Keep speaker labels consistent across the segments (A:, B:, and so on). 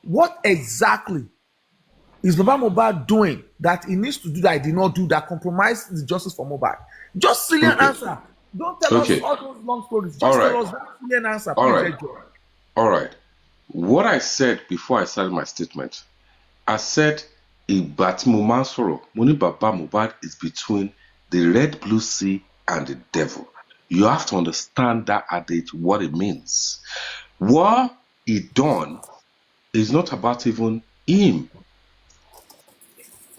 A: What exactly is Baba Mohbad doing that he needs to do that he did not do that compromise the justice for Mohbad? Just silly an
B: Okay.
A: answer. Don't tell us
B: Okay.
A: all those long stories.
B: All
A: Just tell
B: right.
A: us that silly an answer,
B: All
A: please,
B: right.
A: Ejo.
B: All right. What I said before I started my statement, I said Ibatimu Mansoro, Muni Baba Mohbad is between the red blue sea and the devil. You have to understand that adage, what it means. What he done is not about even him,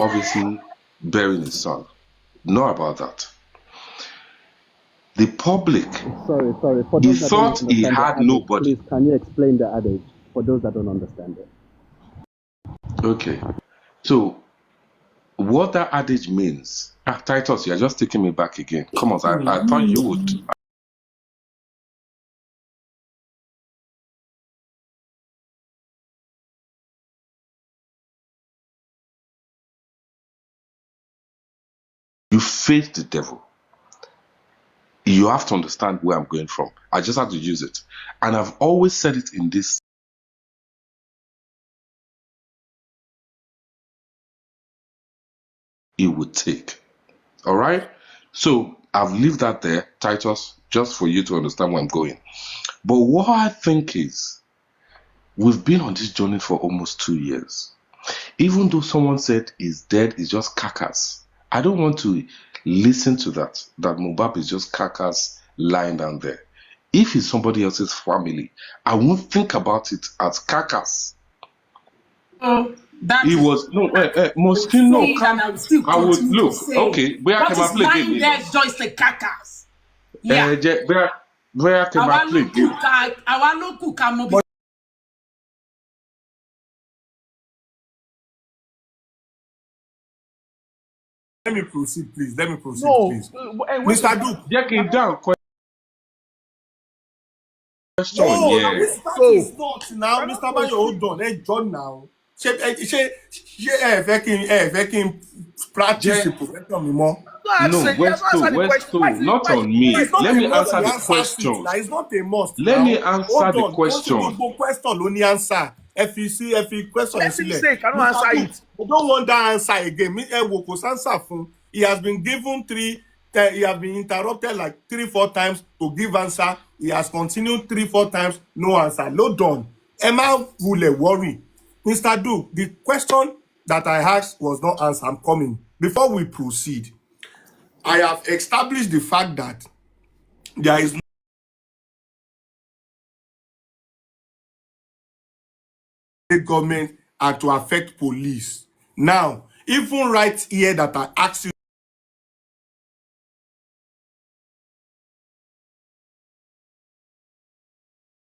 B: obviously, burying his son. Not about that. The public,
C: Sorry. For
B: he
C: those that don't
B: thought he
C: understand the
B: had
C: adage,
B: nobody.
C: please, can you explain the adage for those that don't understand it?
B: Okay. So, what that adage means, Titus, you're just taking me back again. Come on, I thought you would. You face the devil. You have to understand where I'm going from. I just have to use it. And I've always said it in this. It would take. All right? So I've left that there, Titus, just for you to understand where I'm going. But what I think is, we've been on this journey for almost 2 years. Even though someone said he's dead, it's just carcass. I don't want to listen to that Mohbad is just carcass lying down there. If it's somebody else's family, I won't think about it as carcass.
D: So that
B: It
D: is
B: was no,
D: Moschino,
B: Moschino.
D: and I will still
B: I would
D: continue to
B: look.
D: say
B: Okay, where
D: what
B: can I
D: is
B: play game?
D: lying there is just a carcass. Yeah.
B: Where can I
D: Àwa
B: play
D: ló kù
B: game?
D: ká mọ bí.
E: Let me proceed, please. Let me proceed,
A: No,
E: please.
A: wait.
E: Mr. Duke.
B: Jẹ́ kí n dáhùn question
E: No,
B: yẹn.
E: that is not now. Mr. Bayo, hold on. Hey, John now. Ẹ fẹ́ kí n practice
B: Jẹ́
E: profession mi mọ́.
B: no,
A: He has not answered the question. Why
B: not
A: is
B: on
A: he
B: me.
E: It's not
B: Let
E: a
B: me
E: must
B: answer
E: to
B: the
E: answer it
B: question.
E: now. It's not a must
B: Let
E: now.
B: me answer
E: Hold
B: the
E: on.
B: question.
E: Don't gbogbo question ló ní answer. Ẹ fi question
A: Let him
E: sílẹ̀.
A: say, cannot
E: Mr.
A: answer
E: Duke,
A: it.
E: I don't want that answer again. Ẹ wò kò sánsà fún. He has been given he has been interrupted like 3-4 times to give answer. He has continued 3-4 times, no answer. Load on. Ẹ má wulẹ̀ worry. Mr. Duke, the question that I asked was not answered. I'm coming. Before we proceed, I have established the fact that there is no government and to affect police. Now, even right here that I asked you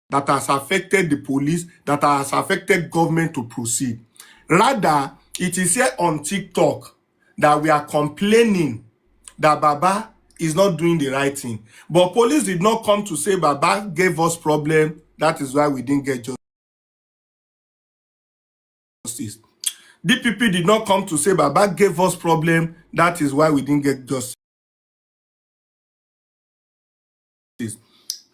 E: that has affected the police, that has affected government to proceed. Rather, it is here on TikTok that we are complaining that Baba is not doing the right thing. But police did not come to say Baba gave us problem. That is why we didn't get justice. DPP did not come to say Baba gave us problem. That is why we didn't get justice.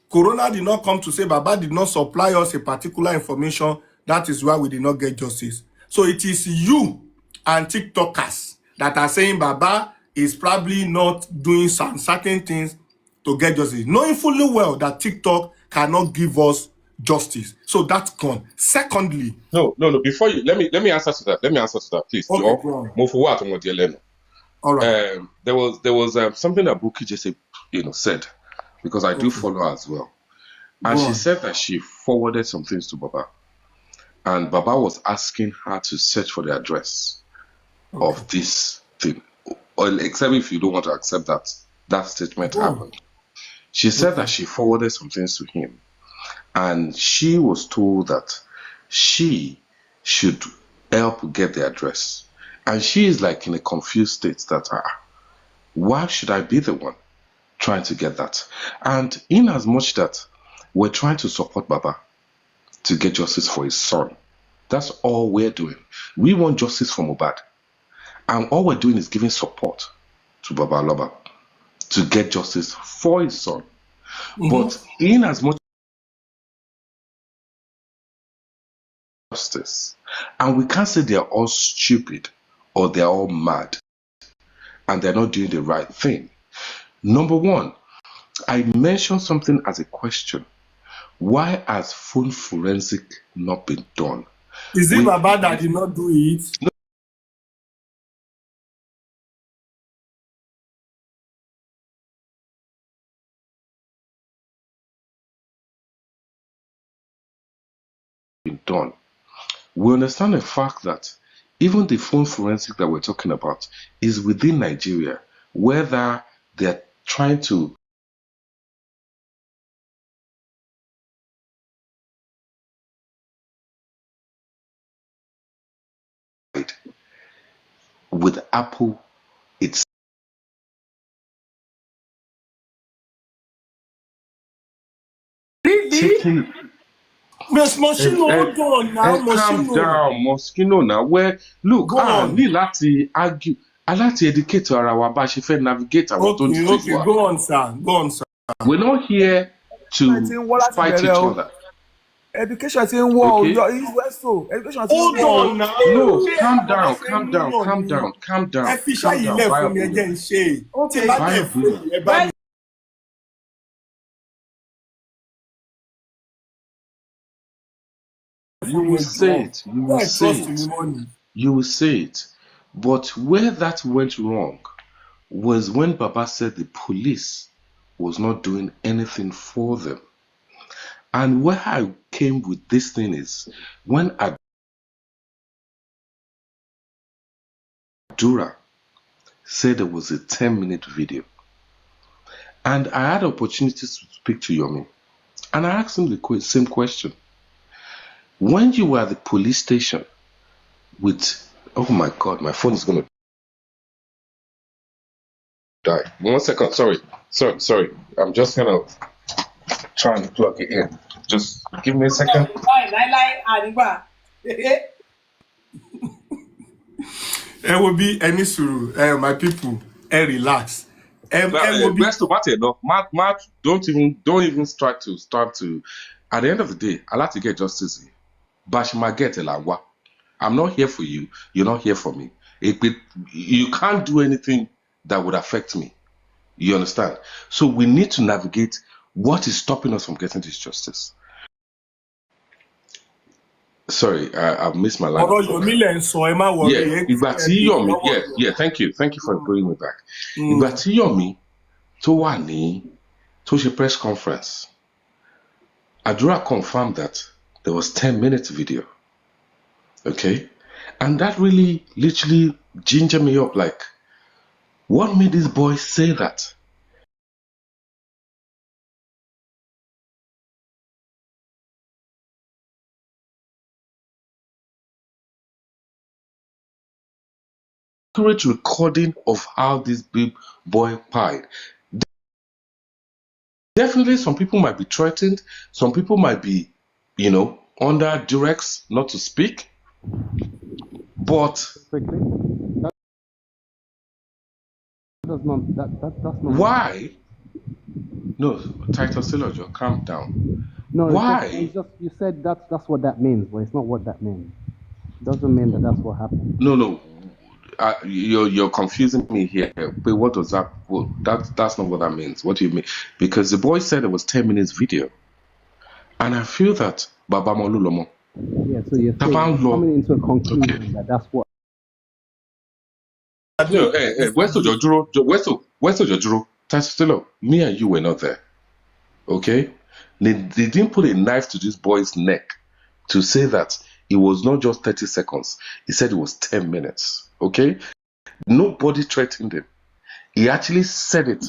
E: Corona did not come to say Baba did not supply us a particular information. That is why we did not get justice. So it is you and TikTokers that are saying Baba is probably not doing some certain things to get justice, knowing fully well that TikTok cannot give us justice. So that's gone. Secondly,
B: No. Before you let me answer to that. Please,
E: okay,
B: Joe.
E: go on.
B: Move forward on what you're learning.
E: All right.
B: There was something that Buki just said, because I do follow her as well. And she said that she forwarded some things to Baba. And Baba was asking her to search for the address of this thing. Or except if you don't want to accept that statement happened. She said that she forwarded some things to him. And she was told that she should help get the address. And she is like in a confused state that, why should I be the one trying to get that? And in as much that we're trying to support Baba to get justice for his son, that's all we're doing. We want justice for Mohbad. And all we're doing is giving support to Baba Aloba to get justice for his son. But in as much justice. And we can't say they're all stupid or they're all mad and they're not doing the right thing. Number one, I mentioned something as a question. Why has phone forensic not been done?
E: Is it Baba that did not do it?
B: Been done. We understand the fact that even the phone forensic that we're talking about is within Nigeria, whether they're trying to with Apple, it's
D: Really?
B: taking.
E: Miss Moschino, hold on now,
B: Calm
E: Moschino.
B: down, Moschino. Now, where look,
E: Go on.
B: ní láti argue, láti educate ara wa bá ṣe fẹ́ navigate àwọn tó ń street
E: Okay,
B: wa.
E: go on, sir. Go on, sir.
B: We're not here to fight each other.
A: Education ti ń wọ́
B: Okay.
A: ọ̀yọ́ East West o. Education ti ń
E: Hold
A: wọ́ o.
E: on now.
B: No, calm down,
E: Ṣé
B: calm down,
E: mílíọ̀nù
B: calm
E: ni?
B: down, calm down.
E: Ẹ fi iṣẹ́ yìí lẹ̀ fún mi, ẹ jẹ́ ń ṣe. Tí bá tẹ̀ fún mi, ẹ bá mi.
B: You will say it. You will
E: Where
B: say
E: trust in
B: it.
E: money?
B: You will say it. But where that went wrong was when Baba said the police was not doing anything for them. And where I came with this thing is when Adura said there was a 10-minute video. And I had opportunities to speak to Yomi. And I asked him the same question. When you were at the police station with, oh my God, my phone is going to die. 1 second, sorry. I'm just going to try and plug it in. Just give me a second.
E: It will be any suru. My people, relax.
B: Best of all, Matt, don't even start to. At the end of the day, I like to get justice. Bashima get Elangwa. I'm not here for you. You're not here for me. You can't do anything that would affect me. You understand? So we need to navigate what is stopping us from getting this justice. Sorry, I've missed my line. Yeah, thank you for bringing me back. Ìgbà tí Yomi tó wà ní tó ṣe press conference, Adura confirmed that there was 10-minute video. Okay? And that really literally gingered me up, like, what made this boy say that? Accurate recording of how this big boy pied. Definitely some people might be threatened, some people might be, under directs not to speak. But
C: Quickly. That's not.
B: Why? No, Titus Silojo, calm down.
C: No.
B: Why?
C: It's just you said that's what that means, but it's not what that means. It doesn't mean that's what happened.
B: No. You're confusing me here. But what does that? Well, that's not what that means. What do you mean? Because the boy said it was 10 minutes video, and I feel that Baba Molulomo.
C: Yeah. So you're coming into a conclusion that's what.
B: No, Where's Jojuro? Tasitilo, me and you were not there. Okay? They didn't put a knife to this boy's neck to say that it was not just 30 seconds. He said it was 10 minutes. Okay? Nobody threatened him. He actually said it.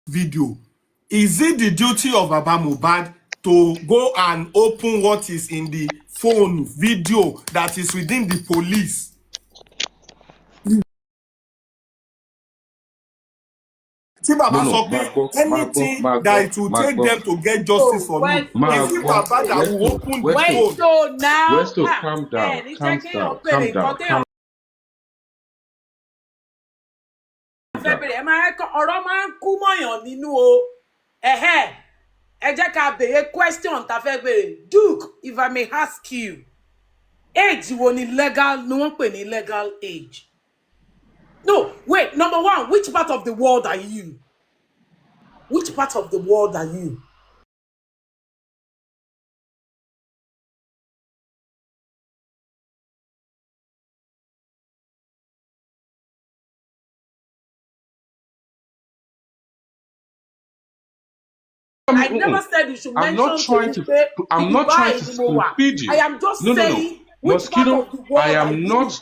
E: Video. Is it the duty of Baba Mohbad to go and open what is in the phone video that is within the police? See, Baba anything that it will take them to get justice for me. Is it Baba that will open the phone?
D: So now,
B: Westo, calm down.
D: ọ̀rọ̀ máa ń kú mọ̀yàn nínú o. ẹ jẹ́ ká béèrè question tá fẹ́ béèrè. Duke, if I may ask you, age wo ni legal ni wọ́n pè ní legal age? No, wait, number one, which part of the world are you? Which part of the world are you? I never said you should
B: I'm
D: mention
B: not trying
D: to
B: to. I'm not trying to spoon
D: Dubai.
B: feed you.
D: I am just
B: No.
D: saying which part
B: Mosquito,
D: of the world
B: I
D: are
B: am
D: you?
B: not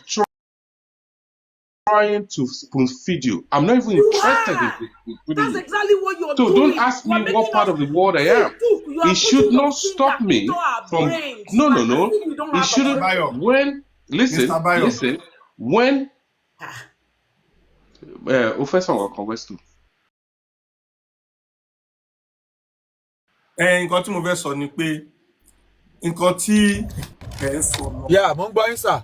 B: trying to spoon feed you. I'm not even
D: You
B: interested
D: are.
B: in spoon feeding
D: That's
B: you.
D: exactly what you're
B: So
D: doing.
B: don't ask
D: You are
B: me
D: making
B: what part
D: us
B: of the world I
D: see,
B: am.
D: Duke, you are
B: It should
D: putting your
B: not stop
D: finger
B: me
D: into our
B: from.
D: brains.
B: No.
D: As if we don't
B: It
D: have a
B: shouldn't.
D: brain.
E: Bayo.
B: When listen,
E: Mr. Bayo.
B: listen. When
D: Ah.
B: Professor Wakonwestu.
E: Nǹkan tí mo fẹ́ sọ ni pé nǹkan tí ẹ ń sọ lọ.
A: Yeah, mo ń gbọ́ yín sir.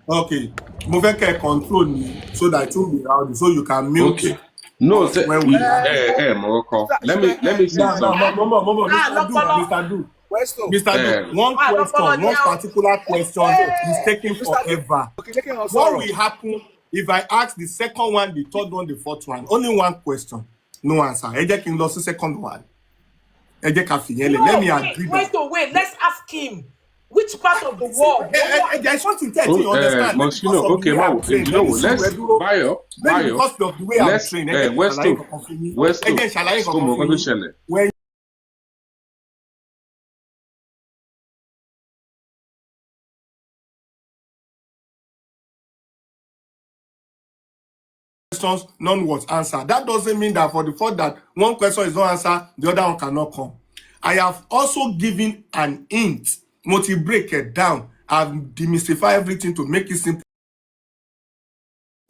E: Okay, mo fẹ́ kẹ́ ẹ control ni so that it won't be loud so you can mute.
B: Okay. No,
E: us when we are.
B: Morocco. Let me say
E: No,
B: something.
E: Mr. Duke.
A: Westo.
E: Mr. Duke, one question, one particular question is taking forever.
A: Okay, jẹ́ kí n
E: What
A: sọ̀rọ̀.
E: will happen if I ask the second one, the third one, the fourth one? Only one question, no answer. Ẹ jẹ́ kí n lọ sí second one. Ẹ jẹ́ ká fìyẹn lẹ̀. Let me agree that.
D: Wait. Let's ask him. Which part of the world?
E: There's something that you understand. Maybe
B: Mosquito, okay,
E: because of the way I'm trained.
B: let's Bayo.
E: Maybe because of the way I'm trained.
B: West
E: When questions, none was answered. That doesn't mean that for the fact that one question is not answered, the other one cannot come. I have also given an hint. Break it down and demystify everything to make it simple.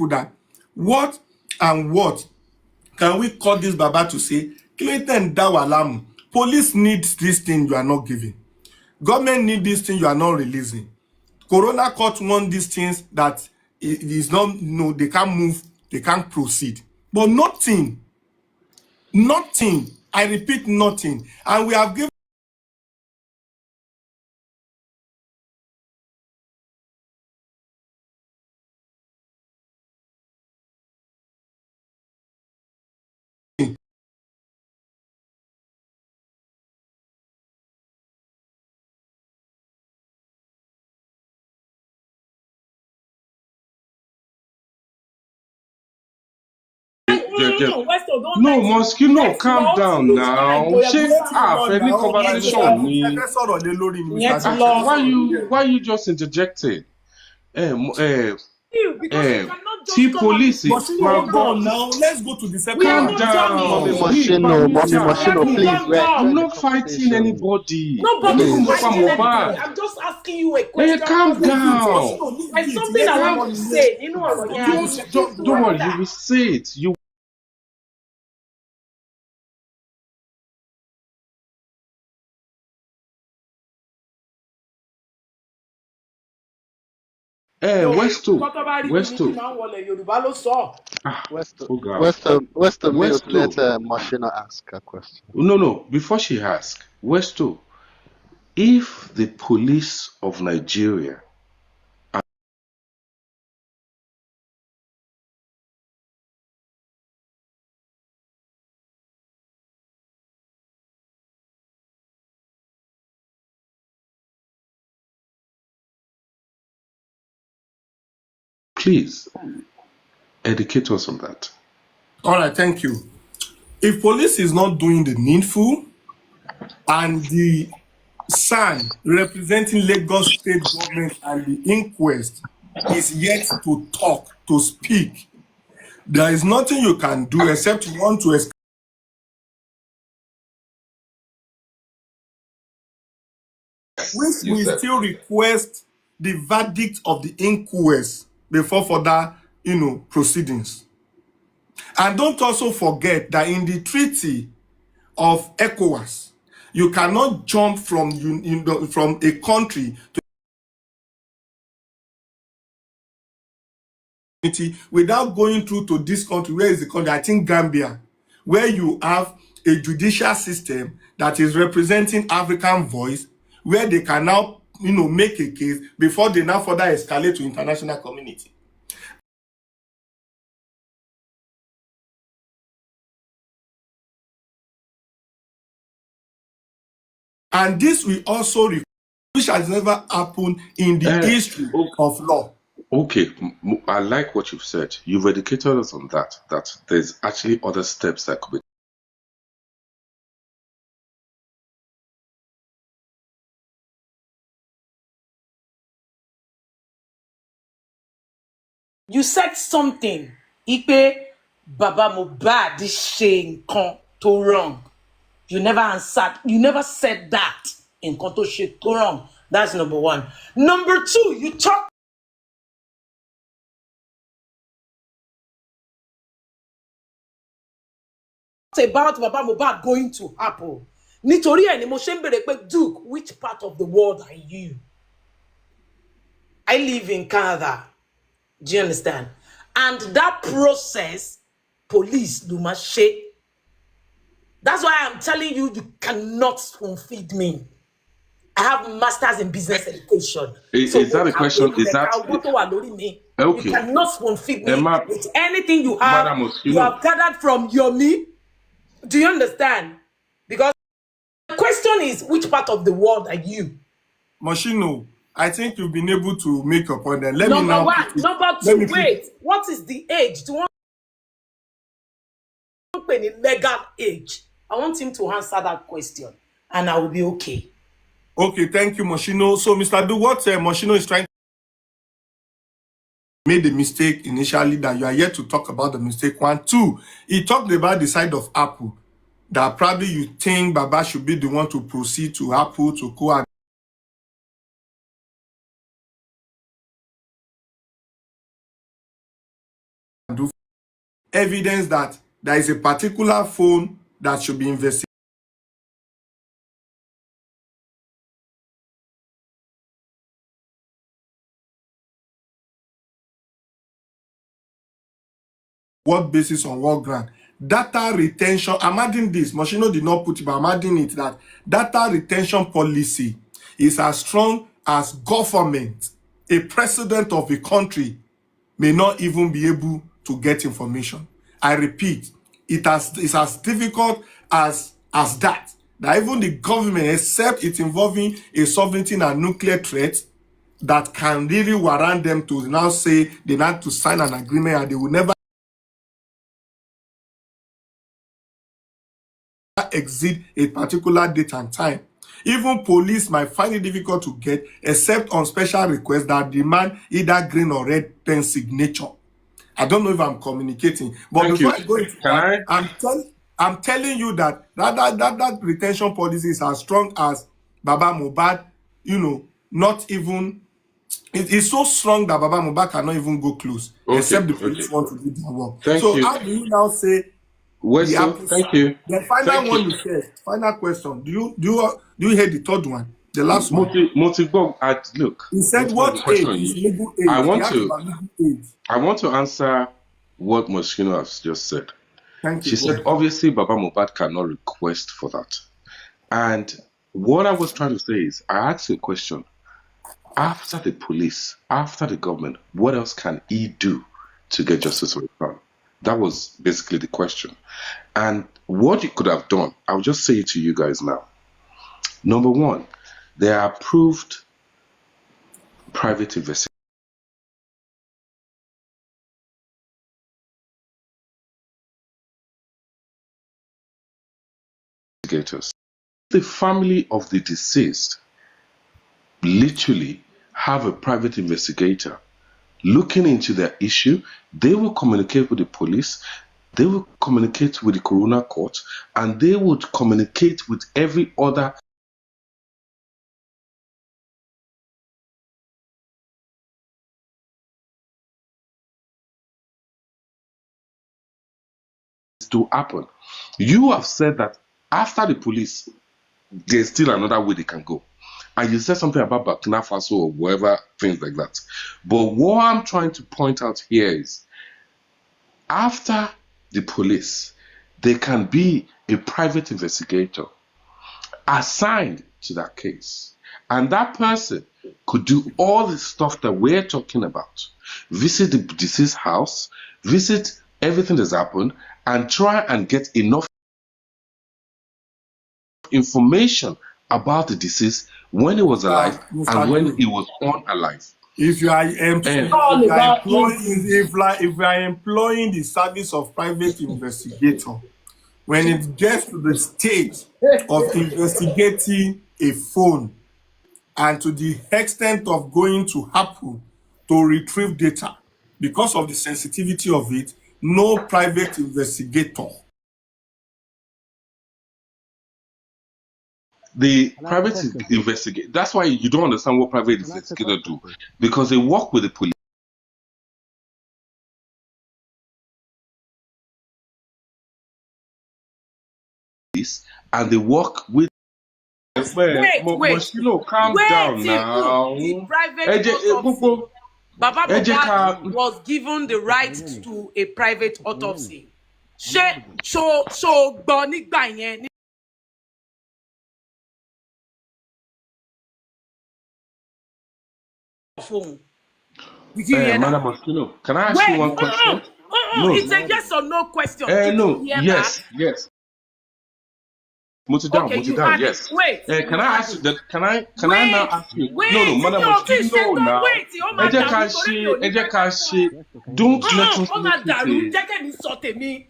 E: That what can we call this Baba to say? Clayton Dawalamu, police needs this thing you are not giving. Government need this thing you are not releasing. Corona court want these things that it is not, they can't move, they can't proceed. But nothing. I repeat, nothing. And we have given
B: No, Mosquito, calm down now. Any conversation. Why you just interjecting? T police.
E: Now let's go to the second
B: Calm
E: one.
B: down.
C: Machino, please.
B: I'm not fighting anybody.
D: Nobody's fighting anybody. I'm just asking you a question.
B: Calm down.
D: There's something I want to say. You know,
B: Don't worry, you will say it. You Westo.
C: Let Machino ask a question.
B: No. Before she asks, Westo, if the police of Nigeria please educate us on that.
E: All right, thank you. If police is not doing the needful and the SAN representing Lagos State government and the inquest is yet to talk, to speak, there is nothing you can do except you want to we still request the verdict of the inquest before further, proceedings. And don't also forget that in the treaty of ECOWAS, you cannot jump from a country to without going through to this country. Where is the country? I think Gambia, where you have a judicial system that is representing African voice, where they can now, make a case before they now further escalate to international community. And this will also require, which has never happened in the history of law.
B: Okay, I like what you've said. You've educated us on that there's actually other steps that could be.
D: You said something. Ipe Baba Mohbad ṣe nǹkan tó wrong. You never answered. You never said that. Nǹkan tó ṣe tó wrong. That's number one. Number two, you talk about Baba Mohbad going to happen. Nítorí ẹ̀ ni mo ṣe ń bèrè pé, Duke, which part of the world are you? I live in Canada. Do you understand? And that process, police do my shit. That's why I'm telling you, you cannot spoon feed me. I have masters in business education.
B: Is that a question? Is that
D: okay? You cannot spoon feed me with anything you have.
B: Madam,
D: you have gathered from Yomi. Do you understand? Because the question is, which part of the world are you?
E: Moshino, I think you've been able to make your point. Then
D: Number one. Number two, wait. What is the age? Do you want legal age? I want him to answer that question, and I will be okay.
E: Okay, thank you, Moshino. So, Mr. Du, what Moshino is trying to made the mistake initially that you are yet to talk about the mistake. 1, 2, he talked about the side of Apple, that probably you think Baba should be the one to proceed to Apple to go and do evidence that there is a particular phone that should be investigated. What basis, on what ground? Data retention, I'm adding this, Moshino did not put it, but I'm adding it, that data retention policy is as strong as government. A president of a country may not even be able to get information. I repeat, it's as difficult as that even the government, except it's involving a sovereignty and nuclear threat, that can really warrant them to now say they need to sign an agreement and they will never exceed a particular date and time. Even police might find it difficult to get, except on special requests that demand either green or red pen signature. I don't know if I'm communicating, but before I go into that, I'm telling you that retention policy is as strong as Baba Mohbad. Not even it is so strong that Baba Mohbad cannot even go close, except the police want to do their work. How do you now say?
B: Thank you.
E: The final one you said. Final question. Do you hear the third one? The last one.
B: Look.
E: He said, "What age is legal age?"
B: I want to answer what Moschino has just said.
E: Thank you.
B: She said, obviously, Baba Mohbad cannot request for that. And what I was trying to say is, I asked you a question. After the police, after the government, what else can he do to get justice for his son? That was basically the question. And what you could have done, I'll just say it to you guys now. Number one, there are approved private investigators. The family of the deceased literally have a private investigator looking into their issue. They will communicate with the police, they will communicate with the coroner court, and they would communicate with every other to happen. You have said that after the police, there's still another way they can go. And you said something about Burkina Faso or whatever, things like that. But what I'm trying to point out here is, after the police, there can be a private investigator assigned to that case. And that person could do all the stuff that we're talking about. Visit the deceased house, visit everything that's happened, and try and get enough information about the deceased when he was alive and when he was unalive.
E: If you are employing the service of private investigator, when it gets to the stage of investigating a phone and to the extent of going to happen to retrieve data, because of the sensitivity of it, no private investigator.
B: The private investigator, that's why you don't understand what private investigators do, because they work with the police. And they work with.
D: Wait.
B: Moschino, calm down now.
D: The private autopsy. Baba Mohbad was given the right to a private autopsy. Ṣé gbọ́ nígbà yẹn? Did you hear
B: Madam
D: that?
B: Moschino, can I ask you one question?
D: No, it's a yes or no question.
B: No, yes. Mutidam, yes.
D: Wait.
B: Can I ask you that? Can I now ask you? No, Madam Moschino, now. Don't let us look at it.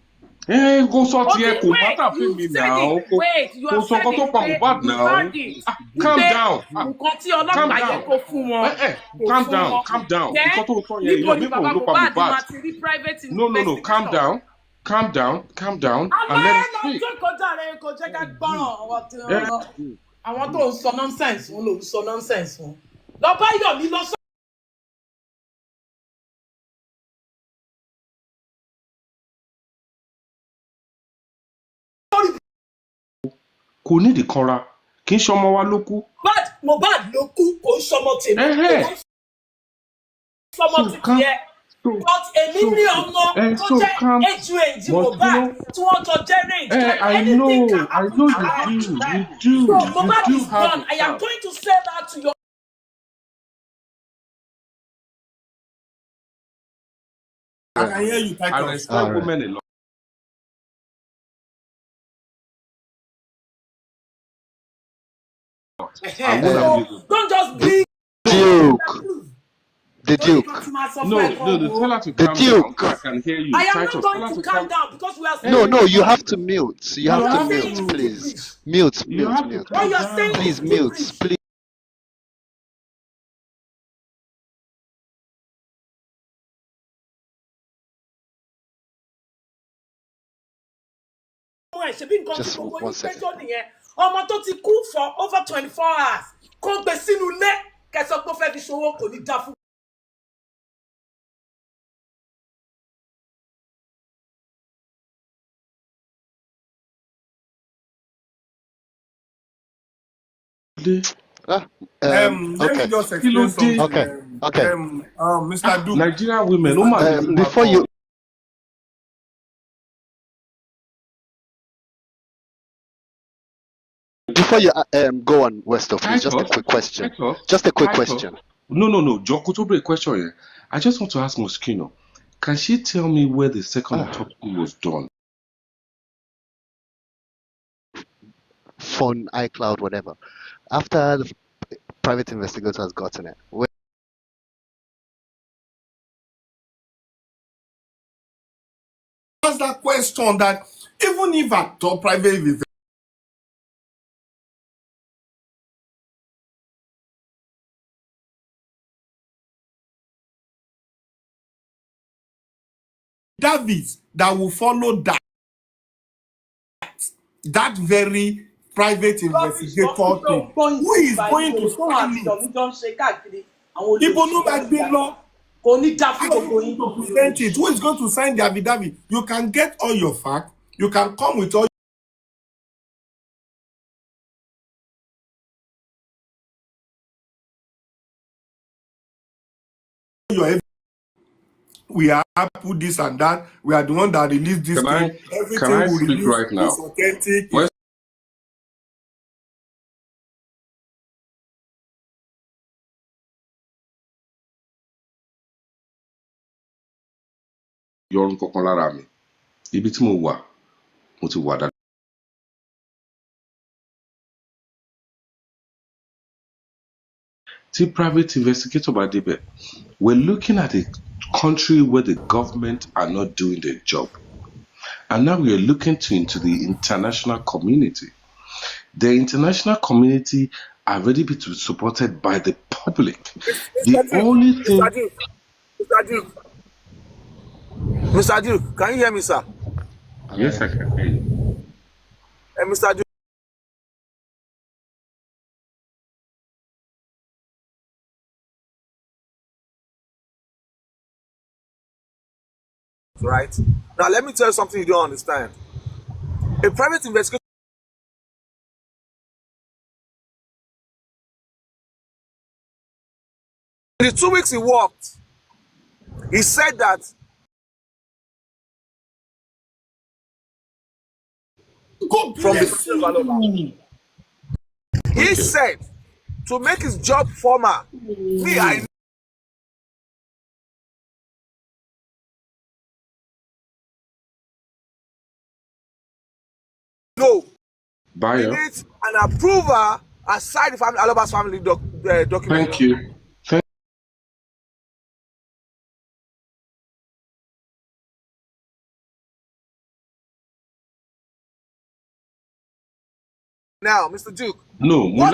B: Go sort here, go matter for me now.
D: Wait, you have said it.
B: Now. Calm down. Calm down. No, calm down, and let us speak.
D: Àwọn tó ń sọ nonsense wọn ló ń sọ nonsense wọn. Lọ bá Yomi lọ sọ.
B: Kò ní ìdí kanra, kì í ṣọmọ wa ló kú.
D: Mohbad ló kú, kò ń ṣọmọ tèmi. Ṣọmọ tèmi yẹ. But èmi ní ọmọ tó jẹ́ age Mohbad tí wọ́n jọ jẹ́ range.
B: I know you do.
D: So Mohbad is gone. I am going to say that to your.
E: I can hear you, Titus.
B: I respect women a lot.
D: Don't just be
F: The Duke.
B: No, tell her to calm down. I can hear you.
D: I am not going to calm down because we are
F: saying. No, you have to mute. You have to mute, please. Mute.
D: What you are saying,
F: please mute, please.
D: Just 1 second. Ọmọ tó ti kú for over 24 hours. Kó gbé sínú ilé kẹsàn pé ó fẹ́ fi ṣòwò kò ní dá fún.
E: Let me just explain something.
F: Okay.
E: Mr. Duke.
B: Nigerian women,
F: before you. Before you go on, Westo, please, just a quick question.
B: No. Jokotobre question here. I just want to ask Moschino, can she tell me where the second autopsy was done?
F: Phone, iCloud, whatever. After the private investigator has gotten it.
E: Ask that question that even if at all private Davis that will follow that very private investigator thing. Who is going to sign it? People know that they law. Who is going to sign the affidavit? You can get all your facts. You can come with all your evidence. we are put this and that. We are the one that released this
B: Can I
E: thing. Everything
B: can I
E: we
B: speak
E: release
B: right now?
E: is authentic.
B: Where's your nǹkan lára mi? Ibi tí mo wà, mo ti wà dáadáa. Tí private investigator bá débẹ̀, we're looking at a country where the government are not doing their job. And now we are looking into the international community. The international community are ready to be supported by the public. The only thing.
A: Mr. Duke, can you hear me, sir?
B: Yes, I can hear you.
A: Mr. Duke. Right? Now, let me tell you something you don't understand. A private investigator. In the 2 weeks he worked, he said that from the family of Aloba. He said to make his job formal. Me, I know. He needs an approval aside the family Aloba's family document.
B: Thank you.
A: Now, Mr. Duke.
B: No,
A: what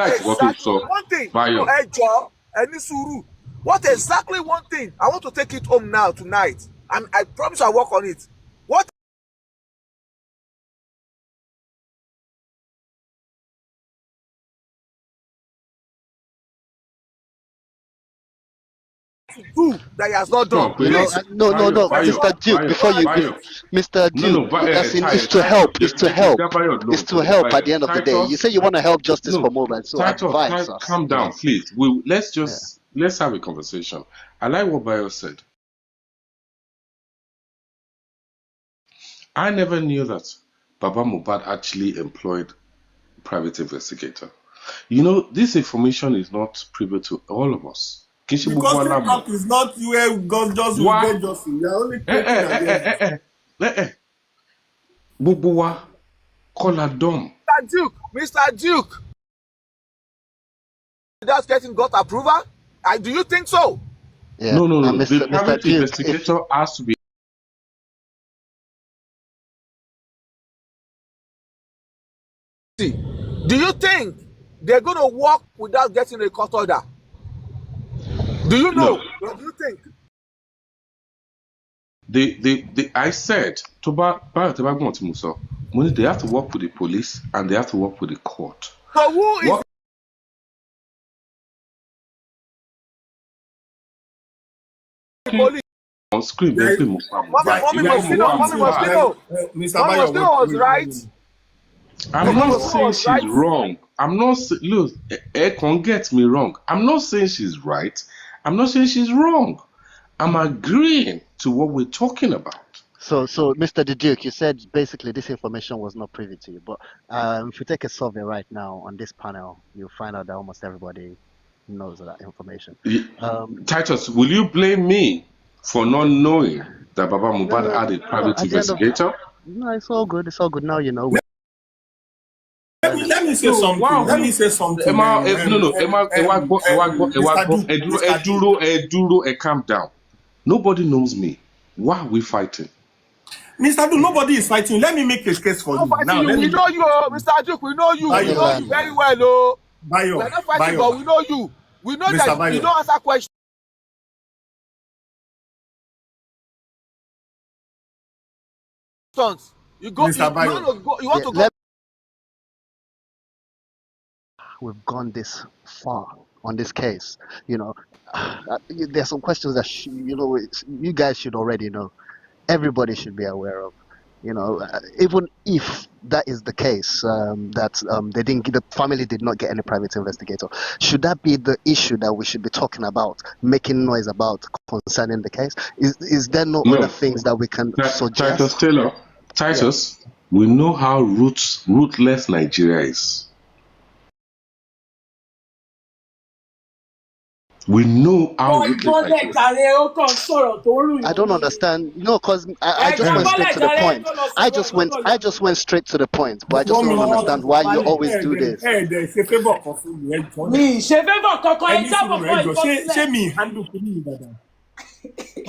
A: exactly one thing? I want to take it home now tonight. And I promise I'll work on it. What to do that he has not done?
F: No, Mr. Duke, before you, Mr. Duke, it's to help. It's to help. It's to help at the end of the day. You say you want to help justice for Mohbad, so advise us.
B: Calm down, please. Let's have a conversation. I like what Bayo said. I never knew that Baba Mohbad actually employed a private investigator. You know, this information is not private to all of us.
E: Because TikTok is not where God just will get justice. We are only
B: Gbogbo wa kọ́ la dán.
A: Mr. Duke. That's got approval? Do you think so?
F: Yeah.
B: No. The private investigator has to be.
A: Do you think they're going to work without getting a court order? Do you know?
B: No.
A: What do you think?
B: I said, they have to work with the police and they have to work with the court.
A: So who is the police?
B: On screen,
A: Mommy was right.
B: I'm not saying she's wrong. I'm not look, can't get me wrong. I'm not saying she's right. I'm not saying she's wrong. I'm agreeing to what we're talking about.
F: So Mr. Duke, you said basically this information was not privy to you, but if you take a survey right now on this panel, you'll find out that almost everybody knows that information.
B: Titus, will you blame me for not knowing that Baba Mohbad had a private investigator?
F: No, it's all good. It's all good. Now you know.
E: Let me say something. Let me say something.
B: Calm down. Nobody knows me. Why are we fighting?
E: Mr. Duke, nobody is fighting. Let me make a case for you. Now,
A: we know you, Mr. Duke. We know you. We know you very well, though.
E: Bayo,
A: we're not fighting, but we know you. We know that you don't answer questions. You go. You want to go.
F: We've gone this far on this case. You know, there's some questions that you guys should already know. Everybody should be aware of. Even if that is the case, the family did not get any private investigator. Should that be the issue that we should be talking about, making noise about concerning the case? Is there no other things that we can suggest?
B: Titus Taylor, Titus, we know how ruthless Nigeria is. We know how ruthless Nigeria is.
F: I don't understand. No, because I just went straight to the point. I just went straight to the point, but I just don't understand why you always do this.
E: There's a favor for me.
D: Mi ṣe favour kankan ẹ jábọ̀ fún
E: Ṣé
D: ìfọ́sílẹ̀.
E: me handle kini Ibadan?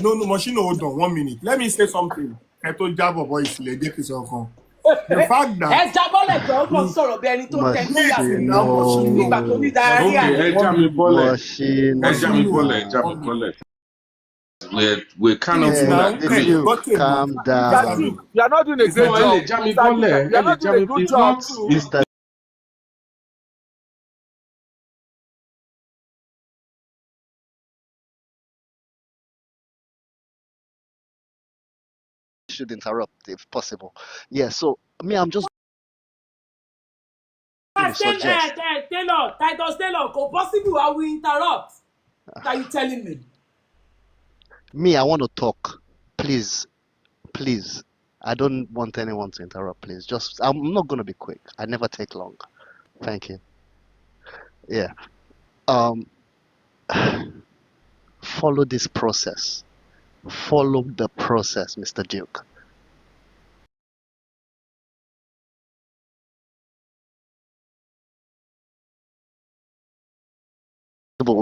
E: No, machine, hold on 1 minute. Let me say something. Ẹ tó jábọ̀ boy ìsìlẹ̀ dé kìí sọ̀kan. The fact that
D: Ẹ jábọ́lẹ̀ jọ kàn sọ̀rọ̀ bí ẹni tó tẹ̀ ní ìyàsí nígbà tó ní diarrhea.
B: Okay, ẹ já mi bọ́lẹ̀. We're kind of
F: Calm down.
A: You are not doing a great job. You are not doing a good job.
F: Mr. Should interrupt if possible. Yeah, so I'm just suggest.
D: Taylor, Titus Taylor, go possible I will interrupt. What are you telling me?
F: I want to talk. Please. I don't want anyone to interrupt, please. I'm not going to be quick. I never take long. Thank you. Yeah. Follow this process. Follow the process, Mr. Duke.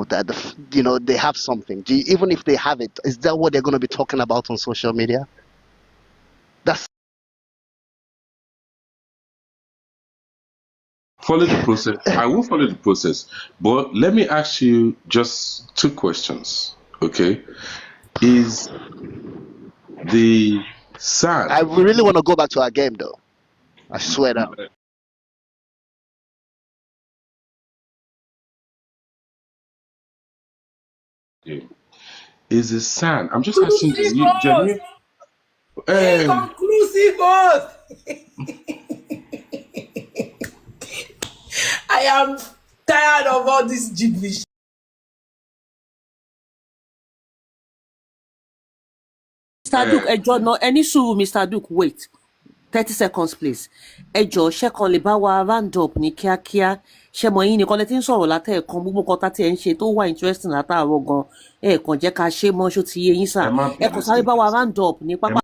F: That they have something. Even if they have it, is that what they're going to be talking about on social media? That's
B: follow the process. I will follow the process, but let me ask you just 2 questions. Okay, is the SAN?
F: I really want to go back to our game, though. I swear down.
B: Is the SAN? I'm just asking genuine.
D: Inconclusive oath. I am tired of all this gibberish.
G: Mr. Duke, ẹjọ́ náà ẹni sùúrù Mr. Duke wait 30 seconds please. Ẹjọ́ ṣé kan lè bá wa round up ní kíákíá ṣé mọ̀ yín nìkan lẹ ti ń sọ̀rọ̀ látẹ̀ẹ̀kan gbogbo nǹkan tá tí ẹ ń ṣe tó wà interesting látàárọ̀ gan ẹ̀ẹ̀kan jẹ́ ká ṣe mọ́ ṣó ti yé yín sà ẹ̀kan sáré bá wa round up ní pápá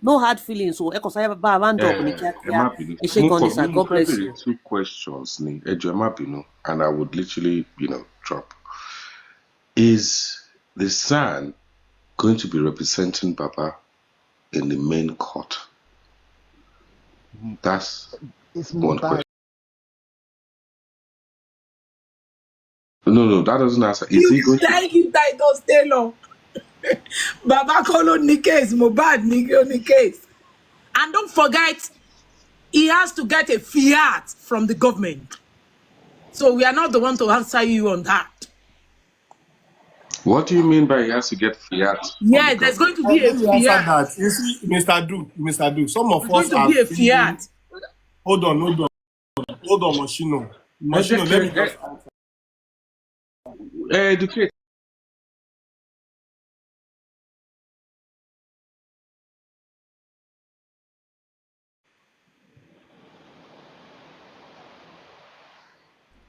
G: no hard feelings o ẹ̀kan sáré bá wa round up ní kíákíá ẹ ṣé gan ni sir God bless you.
B: 2 questions ni ẹjọ́ ẹ má bínú and I would literally drop. Is the SAN going to be representing Baba in the main court? That's one question. No, that doesn't answer. Is he going
D: Thank you, Titus Taylor. Baba Kolo ní case, Mohbad ní case. And don't forget, he has to get a fiat from the government. So we are not the one to answer you on that.
B: What do you mean by he has to get fiat?
D: Yeah, there's going to be a fiat.
E: You see, Mr. Duke, some of
D: There's
E: us
D: going to be a fiat.
E: Hold on, Machino, let me just answer.
B: Educate.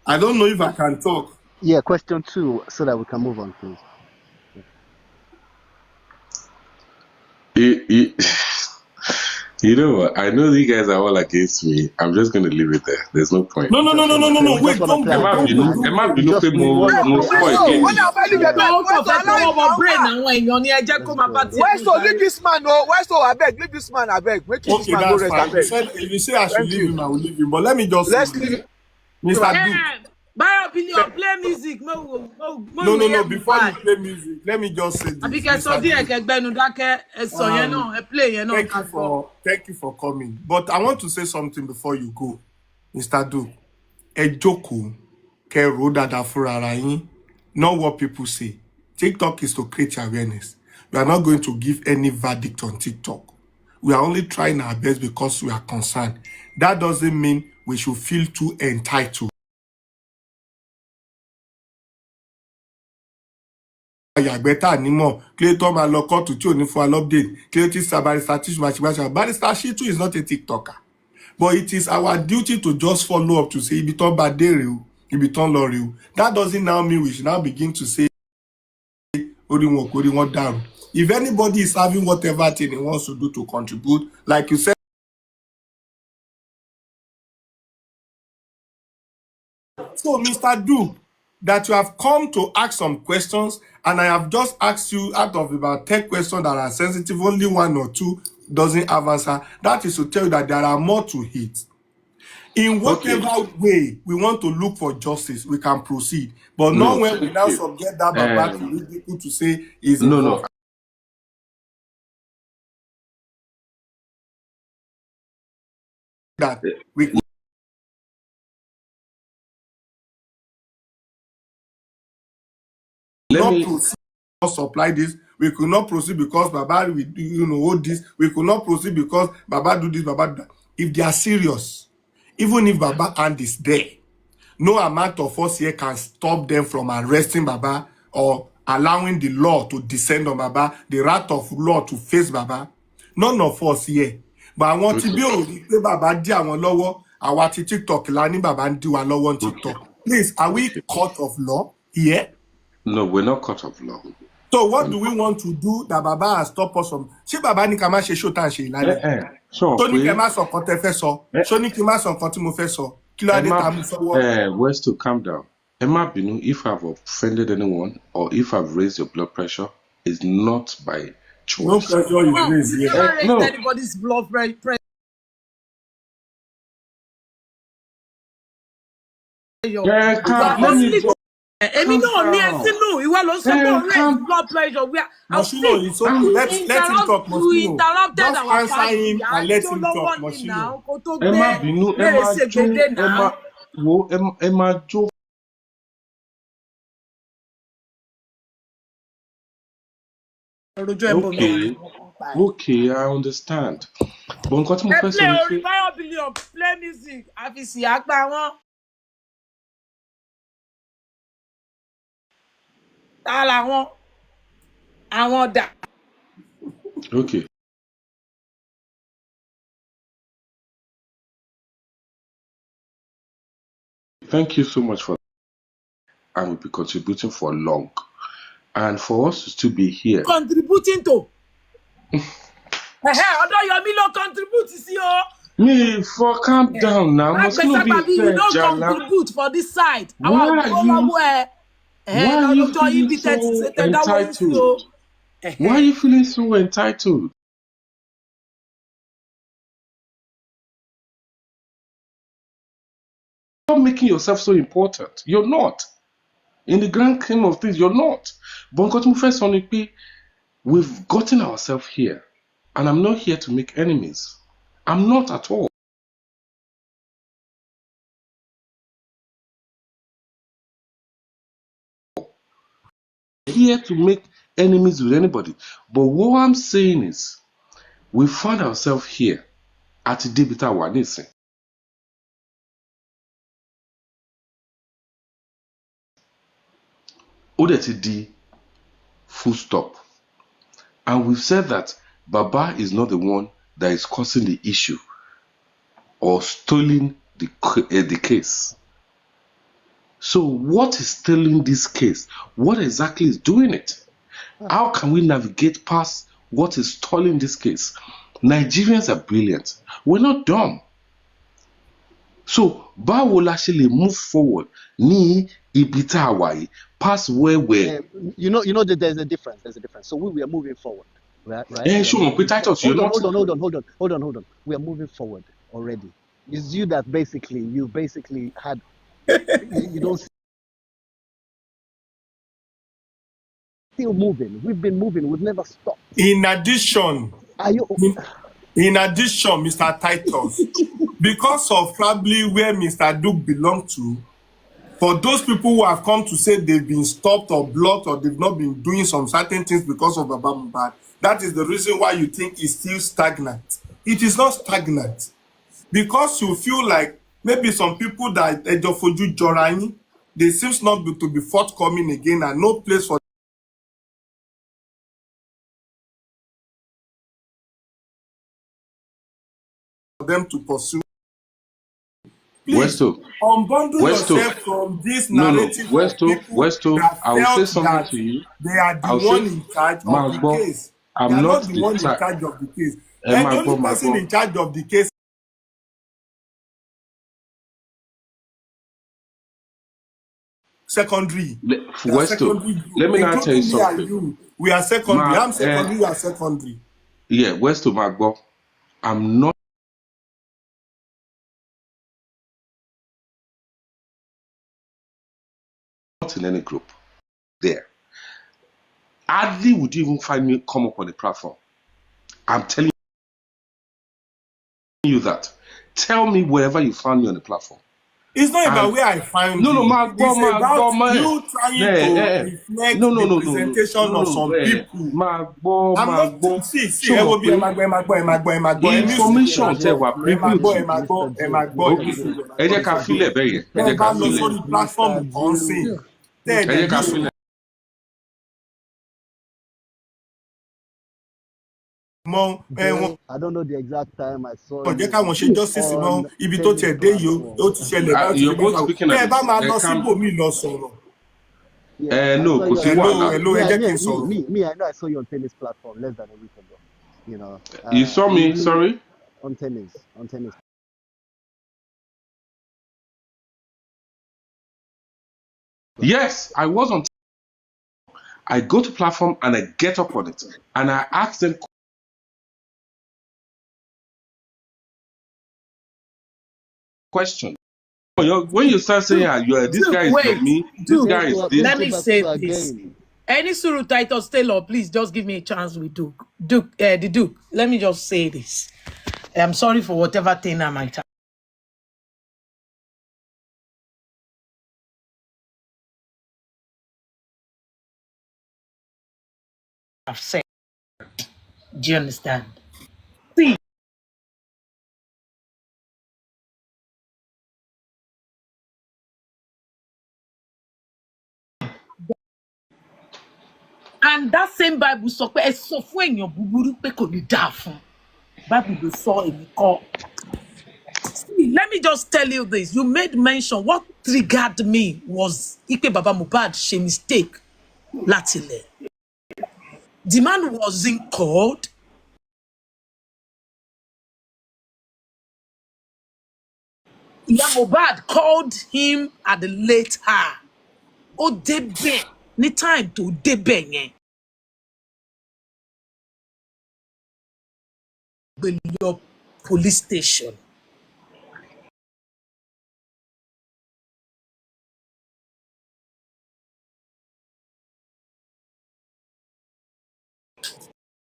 E: I don't know if I can talk.
F: Yeah, question 2, so that we can move on, please.
B: You know what? I know you guys are all against me. I'm just going to leave it there. There's no point.
E: No. Wait, don't go.
B: Emma, you know,
A: leave this man, leave this man, Make this man go rest,
E: If you say I should leave him, I will leave him. But let me just
A: leave him.
E: Mr. Duke.
D: My opinion, play music.
E: No. Before you play music, let me just say this. Thank you for coming. But I want to say something before you go, Mr. Duke. Ejoku, ke ro dada fura ara yin. Not what people say. TikTok is to create awareness. We are not going to give any verdict on TikTok. We are only trying our best because we are concerned. That doesn't mean we should feel too entitled. Àyàgbẹ́ta nímọ̀ Clayton máa lọ kóòtù tí ò ní fún wa update Clayton Barrister Tishie Machibacha. Barrister Shitu is not a TikToker, but it is our duty to just follow up to say ibi tó bá dé rèé o, ibi tó ń lọ rèé o. That doesn't now mean we should now begin to say orí wọn dàrú. If anybody is having whatever thing he wants to do to contribute, like you said. So, Mr. Duke, that you have come to ask some questions, and I have just asked you out of about 10 questions that are sensitive, only 1 or 2 doesn't have answer. That is to tell you that there are more to it. In whatever way we want to look for justice, we can proceed. But not when we now subject that Baba to ridicule to say is involved.
B: No.
E: That we could not proceed because supply this. We could not proceed because Baba hold this. We could not proceed because Baba do this, Baba do that. If they are serious, even if Baba hand is there, no amount of us here can stop them from arresting Baba or allowing the law to descend on Baba, the wrath of law to face Baba. None of us here. But I want to be able to say Baba di àwọn lọ́wọ́, àwa ti TikTok la ní Baba ń di wa lọ́wọ́ on TikTok. Please, are we court of law here?
B: No, we're not court of law.
E: So what do we want to do that Baba has stopped us from? Ṣé Baba ní ká má ṣe show tá à ń ṣe ìlànà? Tó ní kẹ́ má sọ nǹkan tẹ́ fẹ́ sọ. Ṣó ní kí má sọ nǹkan tí mo fẹ́ sọ. Kí ló dé tá mú sọ́wọ́?
B: Where's to calm down? Emma Binu, if I've offended anyone or if I've raised your blood pressure, is not by choice.
E: No pressure you raise
D: You never raised anybody's blood pressure. Èmi náà ní ẹ sínú ìwọ ló sọ pé raise blood pressure. We are
E: Mosino, it's okay. Let him talk, Mosino.
D: You interrupted
E: Just
D: our
E: answer him and let him talk,
D: Mosino.
B: Emma Binu, Emma Jo. Okay, I understand. But nǹkan tí mo fẹ́ sọ ni pé.
D: Play billion, play music, àfìsí àgbà wọn. Ta làwọn àwọn dà.
B: Okay. Thank you so much for that. And we'll be contributing for long. And for us to still be here.
D: Contributing to. Although your Milo contribute, see o.
B: Me, for calm down now. Must not be fair,
D: you don't
B: Jala.
D: contribute for this side.
B: Why are you feeling so entitled? Why are you feeling so entitled? Stop making yourself so important. You're not. In the grand scheme of things, you're not. But first on we've gotten ourselves here. And I'm not here to make enemies. I'm not at all. Here to make enemies with anybody. But what I'm saying is, we find ourselves here at Debita Wanese. ODTD full stop. And we've said that Baba is not the one that is causing the issue or stealing the case. So what is stealing this case? What exactly is doing it? How can we navigate past what is stalling this case? Nigerians are brilliant. We're not dumb. So, báwo la ṣe lè move forward ní ibi tá a wà yìí past where we're.
F: You know that there's a difference. So we are moving forward, right?
B: Sure, Titus, you're not.
F: Hold on. We are moving forward already. It's you that you basically had. You don't. Still moving. We've been moving. We've never stopped.
E: In addition, Mr. Titus, because of probably where Mr. Duke belonged to, For those people who have come to say they've been stopped or blocked or they've not been doing some certain things because of Baba Mohbad, that is the reason why you think it's still stagnant. It is not stagnant. Because you feel like maybe some people that Ejofoju Jorani, they seems not to be forthcoming again and no place for them to pursue. Please unbundle yourself from this narrative of people that
B: I will say
E: felt
B: something
E: that
B: to you.
E: they are the one in charge of the case. They are not the one in charge of the case. And the only person in charge of the case secondary.
B: Westo, let me now tell you
E: Including me and
B: something.
E: you. We are secondary. I'm secondary, you are secondary.
B: Yeah, Westo Magbo, I'm not in any group there. Hardly would you even find me come up on the platform. I'm telling you that. Tell me wherever you found me on the platform.
E: It's not about where I find you. It's about you trying to reflect the presentation of some people. I'm not see
B: information tẹ wà privy to. Ẹ jẹ́ ká filẹ̀ bẹ́ẹ̀ yẹn. Ẹ jẹ́ ká filẹ̀.
E: Platform kan sìn.
B: Ẹ jẹ́ ká filẹ̀.
F: I don't know the exact time I saw it.
E: Jẹ́ káwọn ṣe justice mọ́ ibi tó tiẹ̀ dé yìí ó ti ṣẹlẹ̀ bá ti ṣe bá bẹ́ẹ̀ bá máa lọ síbòmí lọ sọ̀rọ̀.
B: No, kò sí wàhálà.
E: Hello, ẹ jẹ́ kí n sọ̀rọ̀.
F: Me, I know I saw you on tennis platform less than a week ago. You know.
B: You saw me, sorry?
F: On tennis.
B: Yes, I was on. I go to platform and I get up on it and I ask them question. When you start saying, this guy is me, this guy is this.
D: Let me say this. Any Suru Titus Taylor, please just give me a chance with Duke. The Duke. Let me just say this. I'm sorry for whatever thing I might have said. Do you understand? See. And that same Bible sọ pé ẹ sọ fún èèyàn búburú pé kò ní dáa fún. Bible ló sọ èmi kọ́. See, let me just tell you this. You made mention. What triggered me was Ipe Baba Mohbad ṣe mistake láti ilẹ̀. The man wasn't called. Ìyá Mohbad called him at the late hour. Ó débẹ̀ ní time tó débẹ̀ yẹn. Your police station.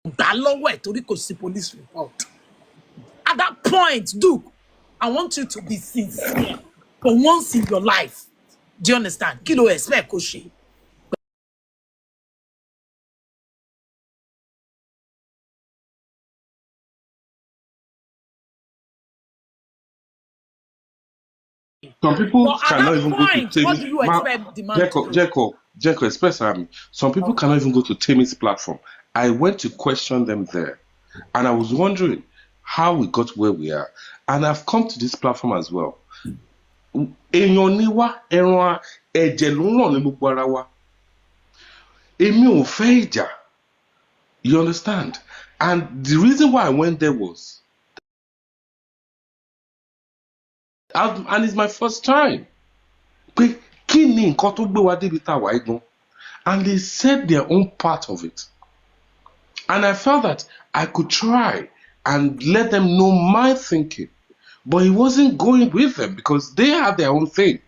D: Gbà lọ́wọ́ ẹ̀ torí kò sí police report. At that point, Duke, I want you to be sincere for once in your life. Do you understand? Kí ló expect kó ṣe?
B: Some people cannot even go to Temi.
D: What do you expect the man to do?
B: Jacob, express me. Some people cannot even go to Temi's platform. I went to question them there. And I was wondering how we got where we are. And I've come to this platform as well. Èèyàn ni wá, ẹran ẹ̀jẹ̀ ló ń ràn ní gbogbo ara wa. Èmi ò fẹ́ ìjà. You understand? And the reason why I went there was, and it's my first time. Pé kí ni nǹkan tó gbé wa débi tá a wà gan? And they said their own part of it. And I felt that I could try and let them know my thinking. But it wasn't going with them because they had their own thing.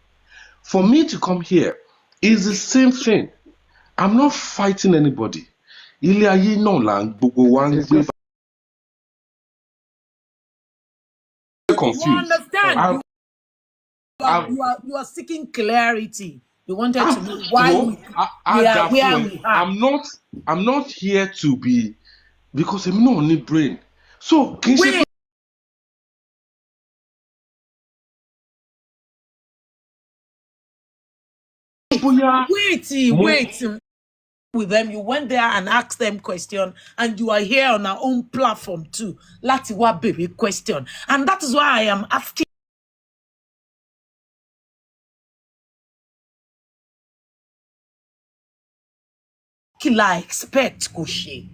B: For me to come here is the same thing. I'm not fighting anybody. Ilé ayé náà là ń gbogbo wa ń gbé. Confused.
D: You understand? You are seeking clarity. You wanted to know why we are where we are.
B: I'm not here to be, because I'm not on the brain. So
D: Wait. With them, you went there and asked them question, and you are here on our own platform too. Latiwa baby question, and that is why I am asking. Kila expect Koshi,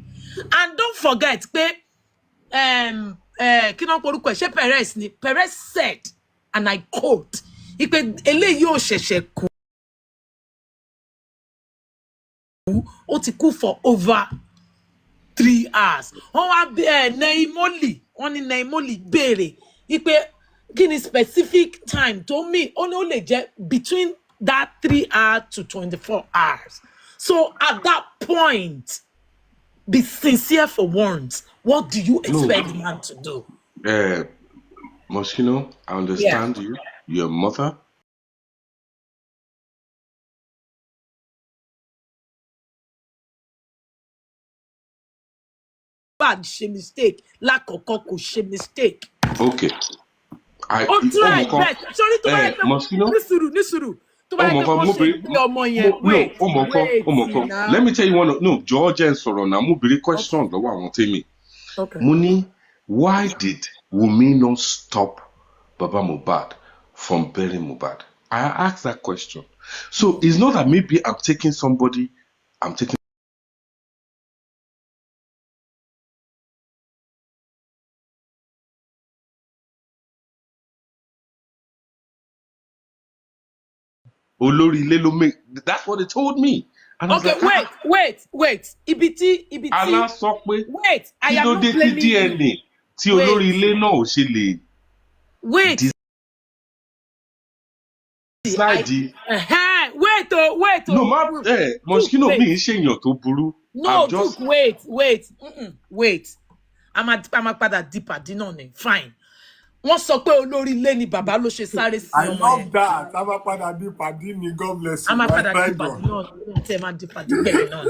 D: and don't forget, Perez said, and I quote, ó ti kú for over 3 hours. Wọ́n wá Neimoli béèrè wípé kí ni specific time tó mean ó ní ó lè jẹ́ between that 3 hours to 24 hours. So at that point, be sincere for once. What do you expect the man to do?
B: Moschino, I understand you. Your mother.
D: Bad she mistake. Lákọ̀ọ́kọ́ kò ṣe mistake.
B: Okay.
D: Sorry to my
B: Moschino.
D: Nisuru. Wait.
B: Let me tell you one. No, George and Sorona. Mubiri question. The one tell me.
D: Okay.
B: Muni, why did Wumi not stop Baba Mohbad from burying Mohbad? I asked that question. So it's not that maybe I'm taking. Olori Lelo make. That's what they told me. And
D: okay, wait. Ibiti.
B: Allah sọ pé.
D: Wait, I am not blaming
B: DNA. Tí olórí ilé náà ò ṣe lè.
D: Wait. Wait.
B: No, Moschino mi ń ṣèyàn tó burú.
D: No, wait. I'm a padà deeper dinner ni. Fine. Wọ́n sọ pé olórí ilé ni bàbá ló ṣe sáré sí ọmọ yẹn.
E: I love that. I'm a padà deeper dinner. God bless you.
D: I'm a padà deeper dinner.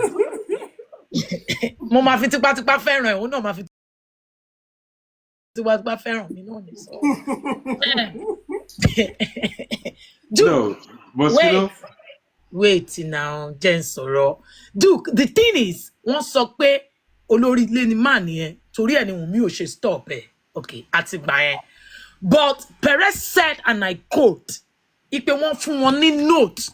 D: Mo máa fi tipátipá fẹ́ràn ẹ̀, òun náà máa fi tipátipá fẹ́ràn mi náà ní sọ.
B: No, Moschino.
D: Wait now, jẹ́ n sọ̀rọ̀. Duke, the thing is, wọ́n sọ pé olórí ilé ni man yẹn, torí ẹ̀ ni Wunmi ò ṣe stop ẹ̀. Okay, àti gbà yẹn. But Perez said, and I quote, ipe wọ́n fún wọn ní note